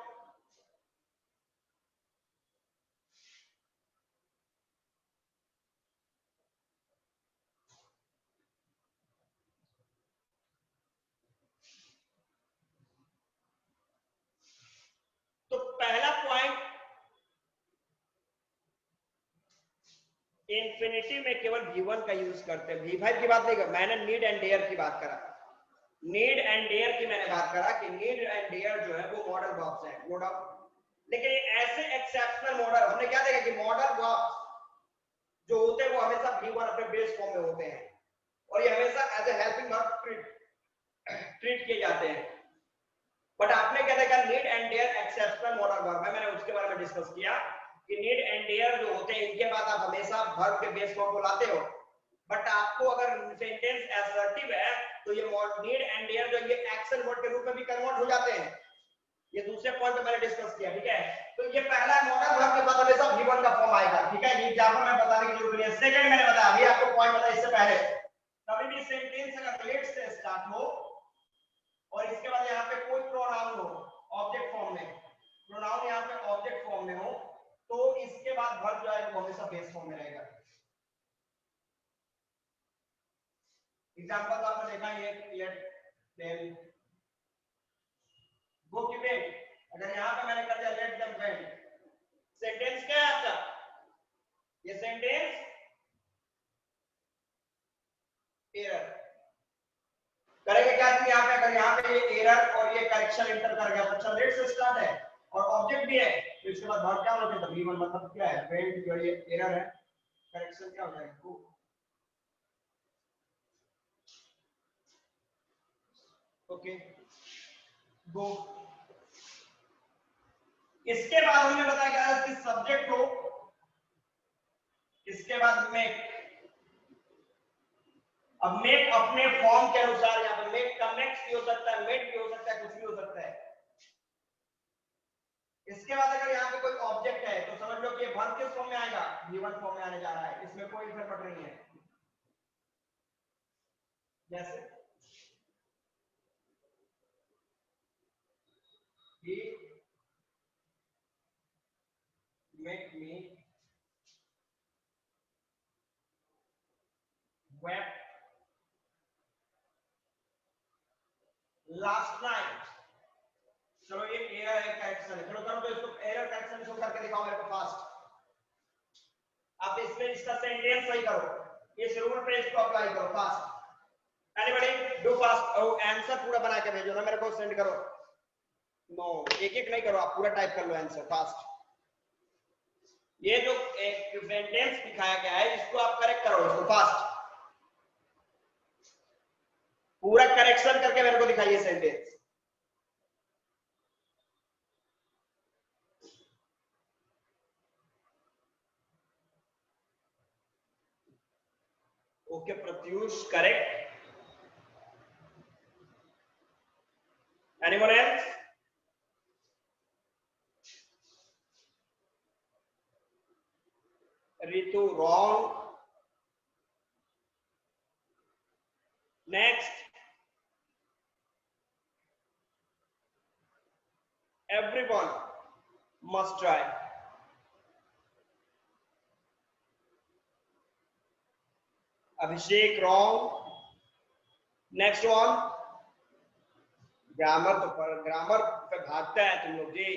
तो पहला पॉइंट, इंफिनिटिव में केवल V1 का यूज करते हैं, V5 की बात नहीं कर, मैंने नीड एंड डेयर की बात करा, नीड एंड डेयर की मैंने बात करा कि नीड एंड डेयर जो है वो मॉडल वर्ब्स है, नो डाउट। लेकिन ऐसे एक्सेप्शनल मॉडल, हमने क्या देखा कि मॉडल वर्ब्स जो होते हैं वो हमेशा V1 अपने बेस फॉर्म में होते हैं और ये हमेशा as a helping verb treat किए जाते हैं। बट आपने क्या देखा, need and dare exceptional modal verb है, मैंने उसके बारे में डिस्कस किया कि नीड एंड डेयर जो होते हैं इनके बाद आप हमेशा वर्ब के बेस फॉर्म को लाते हो। बट आपको अगर सेंटेंस असर्टिव है तो ये नीड एंड डेयर जो ये एक्शन वर्ड के रूप में भी कन्वर्ट हो जाते हैं। ये दूसरे पॉइंट पे मैंने डिस्कस किया, ठीक है। तो ये पहला मॉडल वर्ब के बाद हमेशा V1 का फॉर्म आएगा, ठीक है। ये एग्जांपल में बताने की जरूरत नहीं है। सेकंड मैंने बताया, अभी आपको पॉइंट बताया इससे पहले, कभी भी सेंटेंस अगर लेट से स्टार्ट हो और इसके बाद यहाँ पे कोई प्रोनाउन हो ऑब्जेक्ट फॉर्म में, प्रोनाउन यहाँ पे ऑब्जेक्ट फॉर्म में हो, तो इसके बाद वर्ब जो है वो हमेशा बेस फॉर्म में रहेगा। एग्जांपल आपने देखा, ये लेट देम गो की वेट, अगर यहाँ पे मैंने कर दिया लेट देम वेट, सेंटेंस क्या है आपका, ये सेंटेंस एरर करेंगे क्या कि यहाँ पे, अगर यहाँ पे ये एरर और ये करेक्शन इंटर कर गया, अच्छा लेट से स्टार्ट है और ऑब्जेक्ट भी है, तो इसके बाद वर्ब क्या होगा, तो V1 मतलब क्या है, वेट, जो ये एरर है, करेक्शन क्या हो जाएगा, गो। ओके, गो। इसके बाद हमने बताया गया कि सब्जेक्ट हो, इसके बाद मेक। अब मेक अपने फॉर्म के अनुसार, यहाँ पे मेक का नेक्स्ट भी हो सकता है, मेड भी हो सकता है, कुछ भी हो सकता है। इसके बाद अगर यहाँ पे कोई ऑब्जेक्ट है तो समझ लो कि ये वर्ब किस फॉर्म में आएगा, V1 फॉर्म में आने जा रहा है, इसमें कोई गड़बड़ नहीं है। जैसे he make me wept last night। चलो ये एरर है, करेक्शन है, चलो करो तो इसको एरर करेक्शन शो करके दिखाओ मेरे को फास्ट। आप इसमें इसका सेंटेंस सही करो, इस रूल पे इसको अप्लाई करो fast. Anybody do fast, answer पूरा बना के भेजो ना मेरे को, सेंड करो। नो, एक एक नहीं करो, आप पूरा टाइप कर लो आंसर फास्ट। ये जो एक सेंटेंस दिखाया गया है इसको आप करेक्ट करो, इसको फास्ट पूरा करेक्शन करके मेरे को दिखाइए sentence. Okay Pratyush, correct. Anyone else? Ritu, wrong. Next, everyone must try. Abhishek, wrong. Next one, grammar तो पर ग्रामर पे भागता है तुम लोग जी,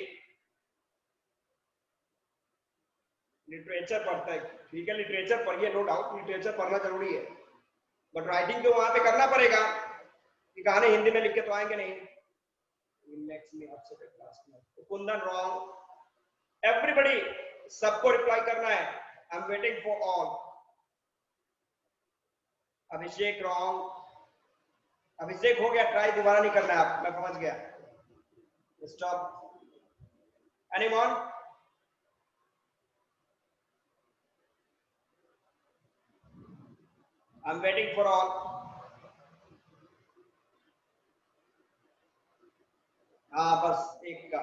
लिटरेचर पढ़ता है, ठीक है लिटरेचर पढ़िए, नो डाउट लिटरेचर पढ़ना जरूरी है, बट राइटिंग तो वहां पे करना पड़ेगा कि कहानी हिंदी में लिख के तो आएंगे नहीं। नेक्स्ट में आपसे क्लास में कुंदन, रॉन्ग। एवरीबॉडी, सबको रिप्लाई करना है, I am waiting for all. Abhishek wrong, Abhishek हो गया, ट्राई दोबारा नहीं करना है आप, मैं समझ गया, stop. Anyone? I am waiting for all. हाँ बस एक का।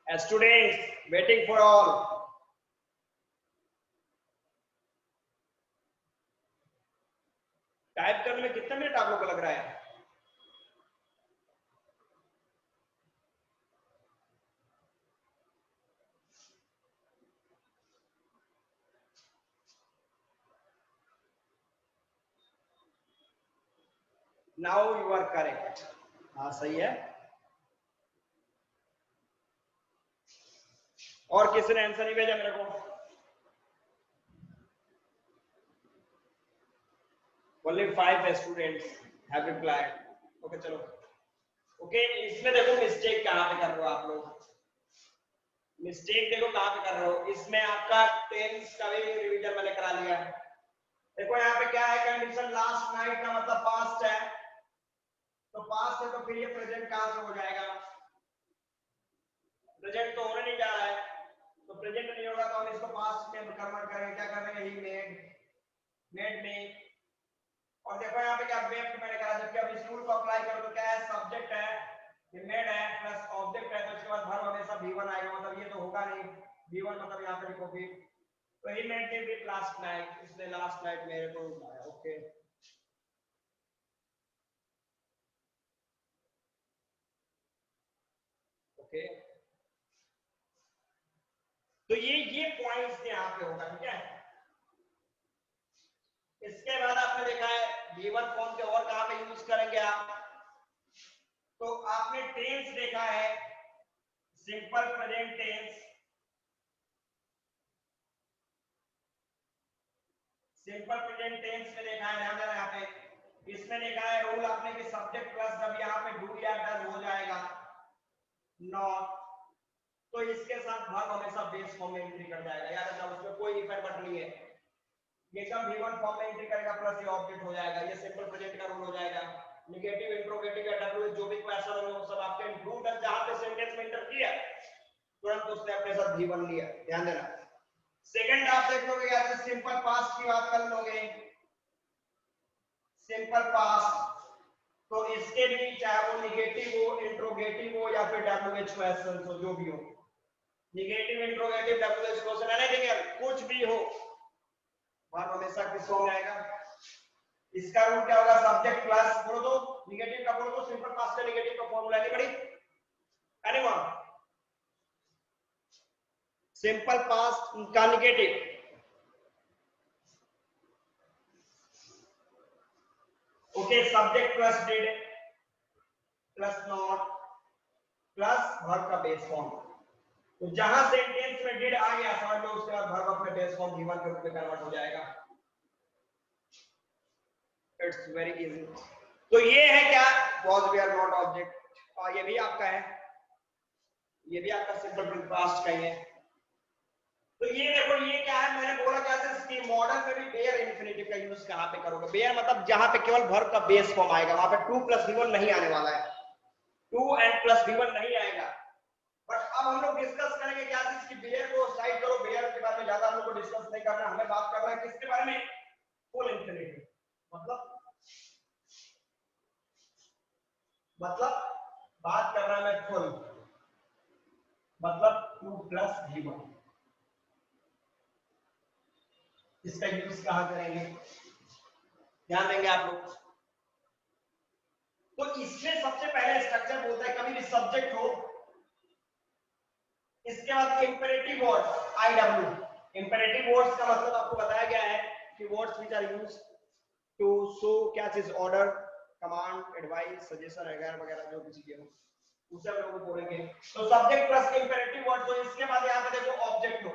Students waiting for all. Type करने में कितने मिनट आप लोग को लग रहा है? Now you are correct. हाँ सही है। और किसी ने आंसर नहीं भेजा मेरे को? Only 5 students have replied. Okay, चलो। ओके इसमें देखो मिस्टेक कहाँ पे कर रहे हो आप लोग, मिस्टेक देखो कहाँ पे कर रहे हो। इसमें आपका टेंस का भी रिवीजन मैंने करा लिया है। देखो यहाँ पे क्या है कंडीशन, लास्ट नाइट का मतलब पास्ट है, तो पास्ट है तो फिर ये प्रेजेंट कहाँ से हो जाएगा? प्रेजेंट तो होने नहीं जा रहा है, तो प्रेजेंट नहीं होगा तो हम इसको पास्ट में कन्वर्ट करेंगे, क्या करेंगे? ही मेड, मेड में। और देखो यहाँ पे क्या वेफ्ट मैंने करा, जबकि अब इस रूल को अप्लाई करो तो क्या है, सब्जेक्ट है, ये मेड है प्लस ऑब्जेक्ट है, तो इसके बाद वर्ब हमेशा V1 आएगा, मतलब ये तो होगा नहीं, V1 मतलब यहाँ पे लिखो फिर, तो he made it last night, इसने लास्ट नाइट मेरे को उठाया। ओके ओके, तो ये पॉइंट्स यहाँ पे होगा, ठीक है। इसके बाद आपने देखा है V1 फॉर्म के और कहां पे यूज करेंगे आप, तो आपने टेंस देखा है, simple present tense, simple present tense में देखा है, ध्यान देना यहाँ पे, इसमें देखा है रूल आपने कि सब्जेक्ट प्लस जब यहाँ पे डू या डज हो जाएगा नॉट, तो इसके साथ वर्ब हमेशा बेस फॉर्म में एंट्री कर जाएगा, याद रखना उसमें कोई इफेक्ट बट नहीं है, ये सब V1 फॉर्म में एंट्री करेगा प्लस ये ऑब्जेक्ट हो जाएगा, ये सिंपल प्रेजेंट का रूल हो जाएगा। नेगेटिव इंट्रोगेटिव या डब्ल्यू जो भी क्वेश्चन होंगे वो सब आपके इंक्लूड है, जहां पे सेंटेंस में एंटर किया तुरंत उसने अपने साथ V1 लिया, ध्यान देना। सेकंड आप देख लोगे या तो सिंपल पास्ट की बात कर लोगे, सिंपल पास्ट, तो इसके भी चाहे वो नेगेटिव हो, इंट्रोगेटिव हो या फिर डब्ल्यूएच क्वेश्चन हो, जो भी हो, negative interrogative WH question anything कुछ भी हो, वर्ब हमेशा किस फॉर्म में आएगा? इसका रूल क्या होगा, सब्जेक्ट प्लस बोलो तो नेगेटिव का बोलो तो सिंपल पास्ट का नेगेटिव का फॉर्मूला नहीं पड़ी, एनीवन? सिंपल पास्ट का negative, okay, subject plus did plus not plus verb का बेस फॉर्म, तो जहां सेंटेंस में डिड आ गया समझ लो उसके बाद वर्ब अपने बेस फॉर्म V1 के रूप में कन्वर्ट हो जाएगा। It's very easy. तो ये है क्या, was were not ऑब्जेक्ट, और ये भी आपका है, ये भी आपका सिंपल पास्ट का ही है। तो ये देखो ये क्या है, मैंने बोला क्या था इसकी मॉडल में भी बेयर इंफिनिटिव का यूज कहां पे करोगे, बेयर मतलब जहां पे केवल वर्ब का बेस फॉर्म आएगा, वहां पे 2 + V1 नहीं आने वाला है, 2 and plus V1 नहीं आएगा। बट अब हम लोग डिस्कस करेंगे क्या चीज की, बेयर को साइड करो, बेयर के बारे में ज्यादा हम लोग को डिस्कस नहीं करना, हमें बात करना है किसके बारे में, फुल इंफिनिटिव, मतलब बात कर रहा है मैं फुल, मतलब 2 + V1, इसका यूज कहां करेंगे, ध्यान देंगे आप लोग। तो इसमें सबसे पहले स्ट्रक्चर बोलता है कभी भी सब्जेक्ट हो, इसके बाद imperative words IW, imperative words का मतलब आपको बताया गया है कि words which are used to show क्या चीज, ऑर्डर, कमांड, एडवाइस, सजेशन वगैरह वगैरह जो भी चीजें हो उसे हम लोग बोलेंगे। तो सब्जेक्ट प्लस इंपेरेटिव वर्ड, तो इसके बाद यहाँ पे देखो ऑब्जेक्ट हो,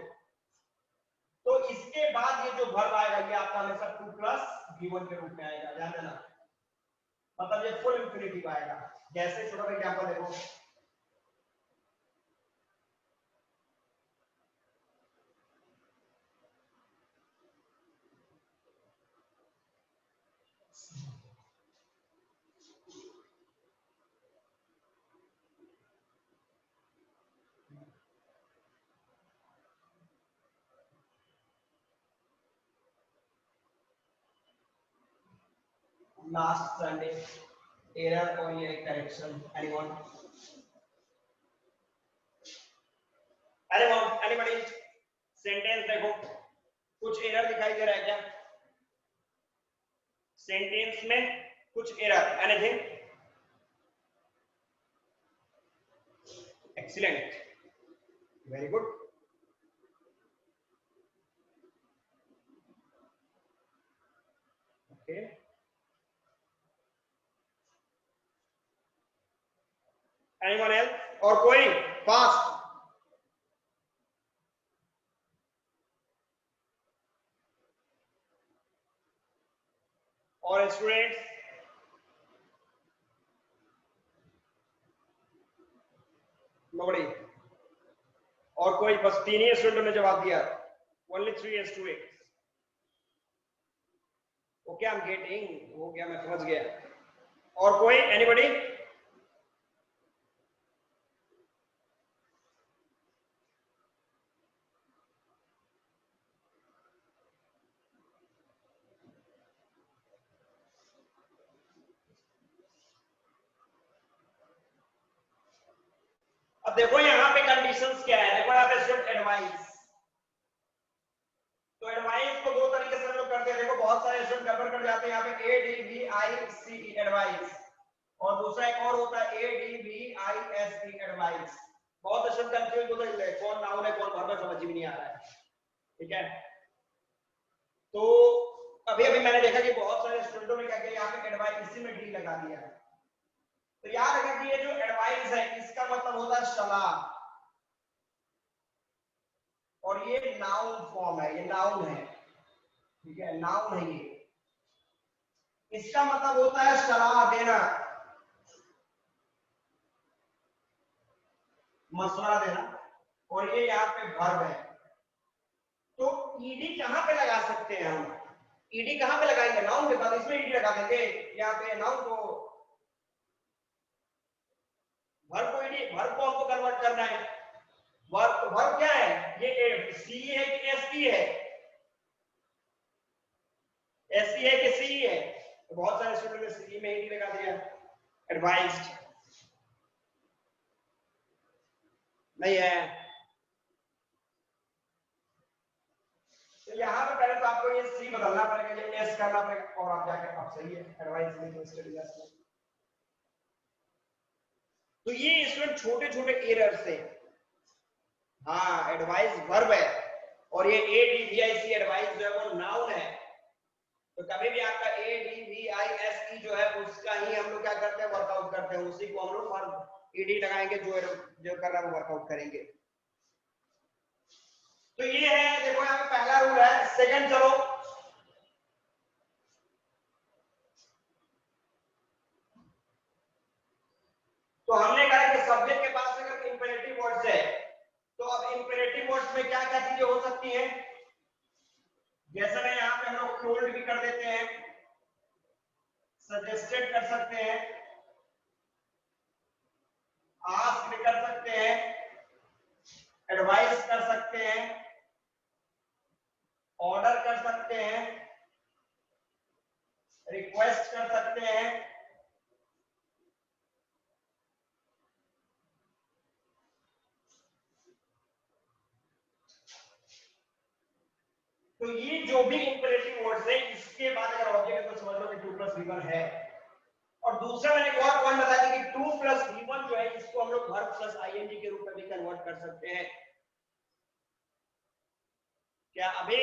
तो इसके बाद ये जो वर्ब आएगा ये आपका हमेशा 2 + V1 के रूप में आएगा, ध्यान देना, मतलब ये फुल इंफिनिटिव आएगा। जैसे छोटा एग्जांपल देखो, लास्ट संडे एरर और ये करेक्शन एनीवन एनीबॉडी सेंटेंस देखो कुछ एरर दिखाई दे रहा है क्या सेंटेंस में कुछ error anything excellent very good okay anyone else और कोई फास्ट और स्टूडेंट्स नोबडी और कोई बस 3 ही स्टूडेंट ने जवाब दिया only 3 students okay I am getting हो गया मैं समझ गया और कोई एनीबॉडी अब देखो यहाँ पे कंडीशंस क्या है देखो यहाँ पे स्टूडेंट एडवाइस तो एडवाइस को दो तरीके से हम लोग करते हैं देखो बहुत सारे स्टूडेंट गड़बड़ कर जाते हैं यहाँ पे ADVICE एडवाइस और दूसरा एक और होता है ADVISE एडवाइस बहुत स्टूडेंट कंफ्यूज होते हैं कौन नाउन है कौन वर्ब है समझ में नहीं आ रहा है ठीक है तो अभी अभी मैंने देखा कि बहुत सारे स्टूडेंटों ने क्या किया यहाँ पे एडवाइस इसी में डी लगा दिया है तो याद रखना कि ये जो एडवाइस है इसका मतलब होता है सलाह और ये नाउन फॉर्म है ये नाउन है ठीक है नाउन है ये इसका मतलब होता है सलाह देना मशवरा देना और ये यहाँ पे वर्ब है तो ईडी कहां पे लगा सकते हैं हम ईडी कहां पे लगाएंगे नाउन के बाद इसमें ईडी लगा देंगे यहाँ पे नाउन को वर्ब को ईडी वर्ब को हमको कन्वर्ट करना है वर्ब क्या है ये सी है कि एसई है एसई है कि सी है तो बहुत सारे स्टूडेंट ने सी में ईडी लगा दिया एडवाइज्ड नहीं है तो यहाँ पे पहले तो आपको ये सी बदलना पड़ेगा ये एस करना पड़ेगा और आप जाके आप सही है एडवाइस में तो स्टडी में तो ये स्टूडेंट छोटे छोटे एरर से हाँ एडवाइस वर्ब है और ये ADVIC एडवाइस जो है वो नाउन है तो कभी भी आपका ADVISE जो है उसका ही हम लोग क्या करते हैं वर्कआउट करते हैं उसी को हम लोग वर्ब ईडी लगाएंगे जो कर रहा है वो वर्कआउट करेंगे तो ये है देखो यहाँ पे पहला रूल है सेकंड चलो तो हमने कहा कि सब्जेक्ट के पास अगर इंपेरेटिव वर्ड्स है तो अब इंपेरेटिव वर्ड्स में क्या क्या चीजें हो सकती हैं जैसे मैं यहाँ पे हम लोग टोल्ड भी कर देते हैं सजेस्टेड कर सकते हैं आस्क्ड कर सकते हैं एडवाइस कर सकते हैं ऑर्डर कर सकते हैं रिक्वेस्ट कर सकते हैं तो ये जो भी इंपेरेटिव वर्ड्स है इसके बाद अगर ऑब्जेक्ट है तो समझ लो कि 2 + V1 है और दूसरा मैंने एक और पॉइंट बताया कि 2 + V1 जो है इसको हम लोग वर्ब + ING के रूप में भी कन्वर्ट कर सकते हैं क्या अभी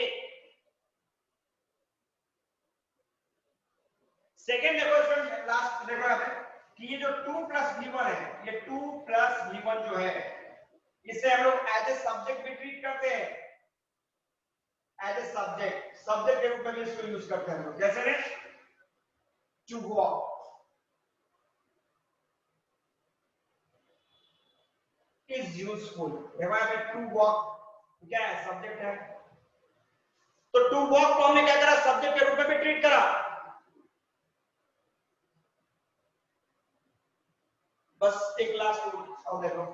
सेकंड देखो स्टूडेंट लास्ट देखो यहाँ पे कि ये जो 2 + V1 है ये 2 + V1 जो है इसे हम लोग एज ए सब्जेक्ट भी ट्रीट करते हैं एज ए सब्जेक्ट के रूप में भी इसको यूज करते हैं हम लोग जैसे ने टू वॉक इज यूजफुल देखो यहाँ पे टू वॉक क्या है सब्जेक्ट है तो टू वॉक को हमने क्या करा सब्जेक्ट के रूप में भी ट्रीट करा बस एक लास्ट रूल अब देखो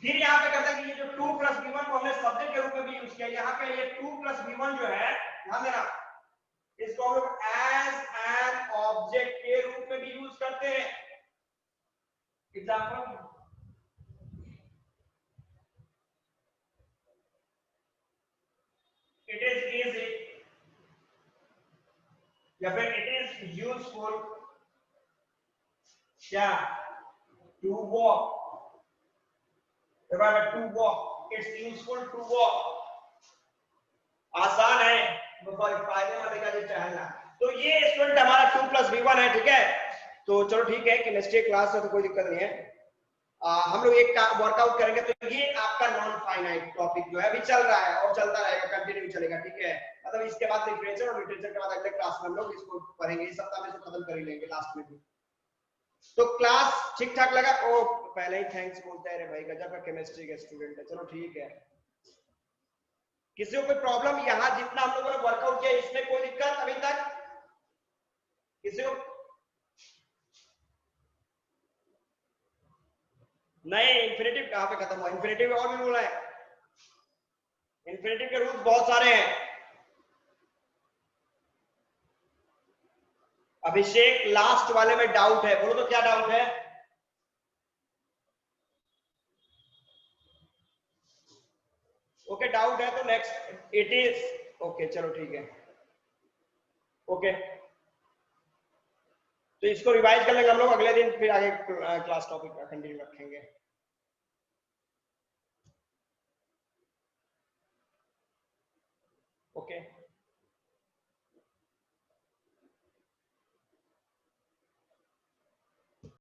फिर यहाँ पे कहते हैं कि ये जो 2 + V1 को हमने सब्जेक्ट के रूप में भी यूज किया यहाँ पे ये 2 + V1 जो है ध्यान देना इसको हम लोग एज एन ऑब्जेक्ट के रूप में भी यूज करते हैं। एग्जाम्पल, इट इज इजी या फिर इट इज यूजफुल क्या to walk, to walk, it's useful to walk, आसान है, फायदेमंद है जी टहलना। तो ये स्टूडेंट हमारा 2+V1 है, ठीक है। तो चलो ठीक है, केमिस्ट्री क्लास है तो कोई दिक्कत नहीं है। हम लोग एक वर्कआउट करेंगे। तो ये आपका नॉन फाइनाइट टॉपिक जो है अभी चल रहा है और चलता रहेगा, कंटिन्यू चलेगा, ठीक है। मतलब इसके बाद लिटरेचर, और लिटरेचर के बाद अगले क्लास में हम लोग इसको पढ़ेंगे, इस सप्ताह में इसको खत्म कर ही लेंगे लास्ट में भी। तो क्लास ठीक ठाक लगा? ओ पहले ही थैंक्स बोलते हैं, अरे भाई गजब का केमिस्ट्री का स्टूडेंट है। चलो ठीक है, किसी को कोई प्रॉब्लम, यहाँ जितना हम लोगों ने वर्कआउट किया इसमें कोई दिक्कत अभी तक किसी को? नहीं, इन्फिनेटिव कहाँ पे खत्म हुआ? इन्फिनेटिव और भी रूल है, इन्फिनेटिव के रूल्स बहुत सारे हैं। अभिषेक लास्ट वाले में डाउट है, बोलो तो क्या डाउट है? ओके डाउट है तो नेक्स्ट इट इज ओके, चलो ठीक है, ओके। तो इसको रिवाइज कर लेंगे हम लोग अगले दिन, फिर आगे क्लास टॉपिक कंटिन्यू रखेंगे। ओके